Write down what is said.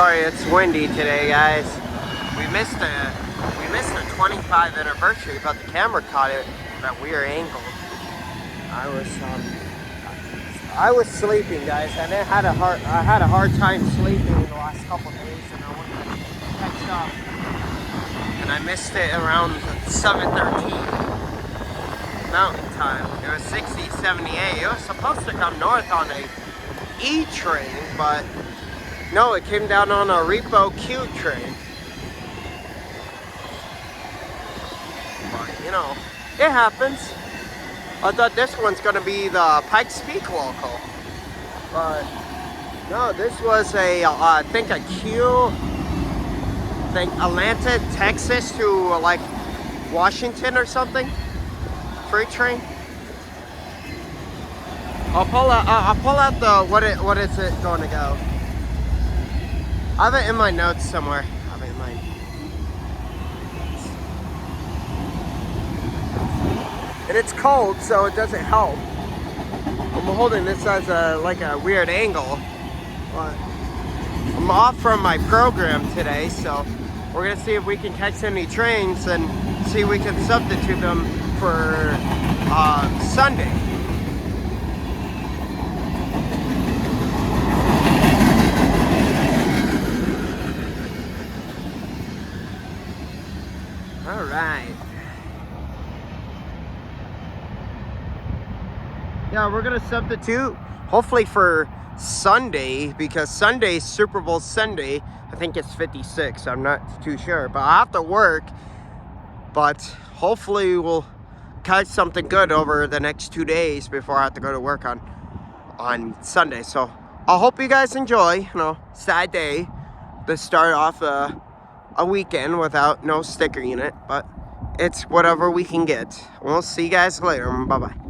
Sorry, it's windy today, guys. We missed the 25th anniversary, but the camera caught it at a weird angle. I was sleeping, guys, and I had a hard time sleeping in the last couple days, and I wanted to catch up. And I missed it around 7:13 Mountain Time. It was 60, 78. It was supposed to come north on a E train, but no, it came down on a repo Q train. But, you know, it happens. I thought this one's gonna be the Pikes Peak local, but no, this was a, I think Atlanta, Texas to like Washington or something, freight train. I'll pull out the, what is it going to go? I have it in my notes somewhere. I have it in my and it's cold, so it doesn't help. I'm holding this as like a weird angle, but I'm off from my program today, so we're gonna see if we can catch any trains and see if we can substitute them for Sunday. All right. Yeah, we're gonna substitute hopefully for Sunday, because Sunday's Super Bowl Sunday. I think it's 56. I'm not too sure, but I have to work. But hopefully we'll catch something good over the next 2 days before I have to go to work on Sunday. So I hope you guys enjoy. You know, sad day to start off a weekend without no sticker unit, but it's whatever we can get. We'll see you guys later. Bye bye.